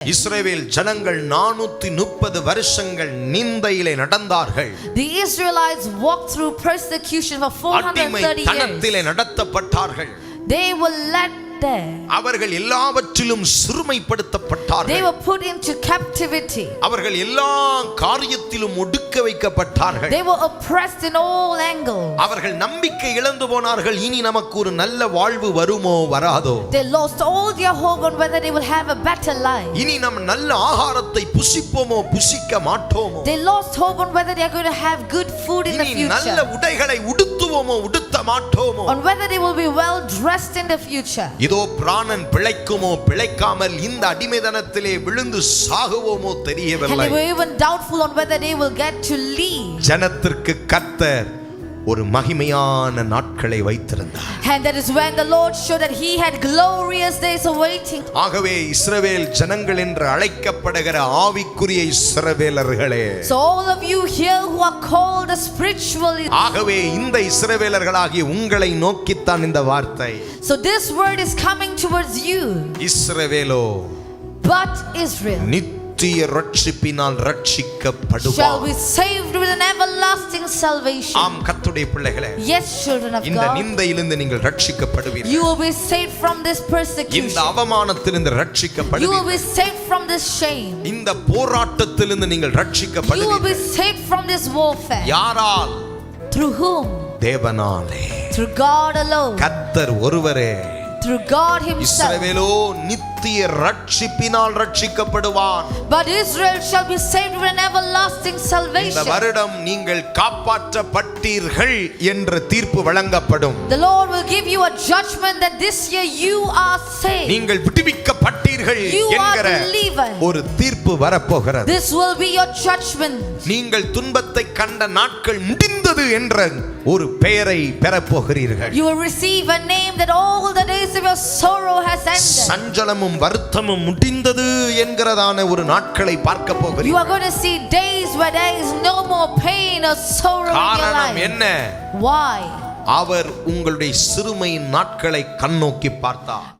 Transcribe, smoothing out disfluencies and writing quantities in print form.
இஸ்ரவேல் ஜனங்கள் 430 வருஷங்கள் நிந்தையிலே நடந்தார்கள். The Israelites walked through persecution for 430 years. தனத்திலே நடத்தப்பட்டார்கள். They were led there. அவர்கள் எல்லாவற்றிலும் சிறுமைப்படுத்தப்பட்டார்கள். They were put into captivity. அவர்கள் எல்லா காரியத்திலும் ஒடுக்க வைக்கப்பட்டார்கள். They were oppressed in all angles. அவர்கள் நம்பிக்கை இழந்து போனார்கள். இனி நமக்கு ஒரு நல்ல வாழ்வு வருமோ வராதோ. They lost all their hope on whether they will have a better life. இனி நாம் நல்ல ஆகாரத்தை புசிப்போமோ புசிக்க மாட்டோமோ. They lost hope on whether they are going to have good food in the இனி நல்ல future. உடைகளை உடுத்துவோமோ உடுத்த மாட்டோமோ. On whether they will be well dressed in the future. இதோ பிராணன் பிழைக்குமோ பிழைக்காமல் இந்த அடிமைதனத்திலே விழுந்து சாகுவோமோ And தெரியவில்லை. they were even doubtful on whether they will get to leave. ஜனத்திற்கு கர்த்தர் ஒரு மகிமையான நாட்களை வைத்திருந்தார். And that is when the Lord showed that he had glorious days awaiting. ஆகவே இஸ்ரவேல் ஜனங்கள் என்று அழைக்கப்படுகிற ஆவிக்குரிய இஸ்ரவேலர்களே, So all of you here who are called spiritually, ஆகவே இந்த இஸ்ரவேலர்களாகிய உங்களை நோக்கித்தான் இந்த வார்த்தை. so this word is coming towards you. இஸ்ரவேலோ But Israel நித்திய ரட்சிப்பினால் shall ரட்சிக்கப்படுவார். be saved with an everlasting salvation. ஆம் கர்த்தருடைய பிள்ளைகளே, Yes, children of இந்த God, நிந்தையிலிருந்து நீங்கள் ரட்சிக்கப்படுவீர்கள். you will be saved from this இந்த persecution. அவமானத்திலிருந்து You will ரட்சிக்கப்படுவீர்கள். be saved from this shame. இந்த போராட்டத்திலிருந்து நீங்கள் You will be ரட்சிக்கப்படுவீர்கள். saved from this warfare. யாரால்? Through whom? தேவனாலே. Through God alone. கர்த்தர் ஒருவரே. Through God himself. இஸ்ரவேலோ நித்திய ரட்சிப்பினால் ரட்சிக்கப்படுவான். But Israel shall be saved with an everlasting இந்த salvation. வருடம் நீங்கள் காப்பாற்றப்பட்டீர்கள் என்ற தீர்ப்பு வழங்கப்படும். The Lord will give you a judgment that this year you are saved. நீங்கள் விடுவிக்கப்பட்டீர்கள் You are என்கிற delivered. ஒரு தீர்ப்பு வரப்போகிறது. This will be your judgment. நீங்கள் துன்பத்தை கண்ட நாட்கள் முடிந்தது என்ற ஒரு பெயரை பெறப்போகிறீர்கள். You will receive a name that all the days of your sorrow has ended. சஞ்சலமும் வருத்தமும் முடிந்தது என்கிறதான ஒரு நாட்களை பார்க்க You are போகிறீர்கள். going to see days where there is no more pain or sorrow in your காரணம் life. என்ன? Why? அவர் உங்களுடைய சிறுமையின் நாட்களை கண்ணோக்கி பார்த்தார்.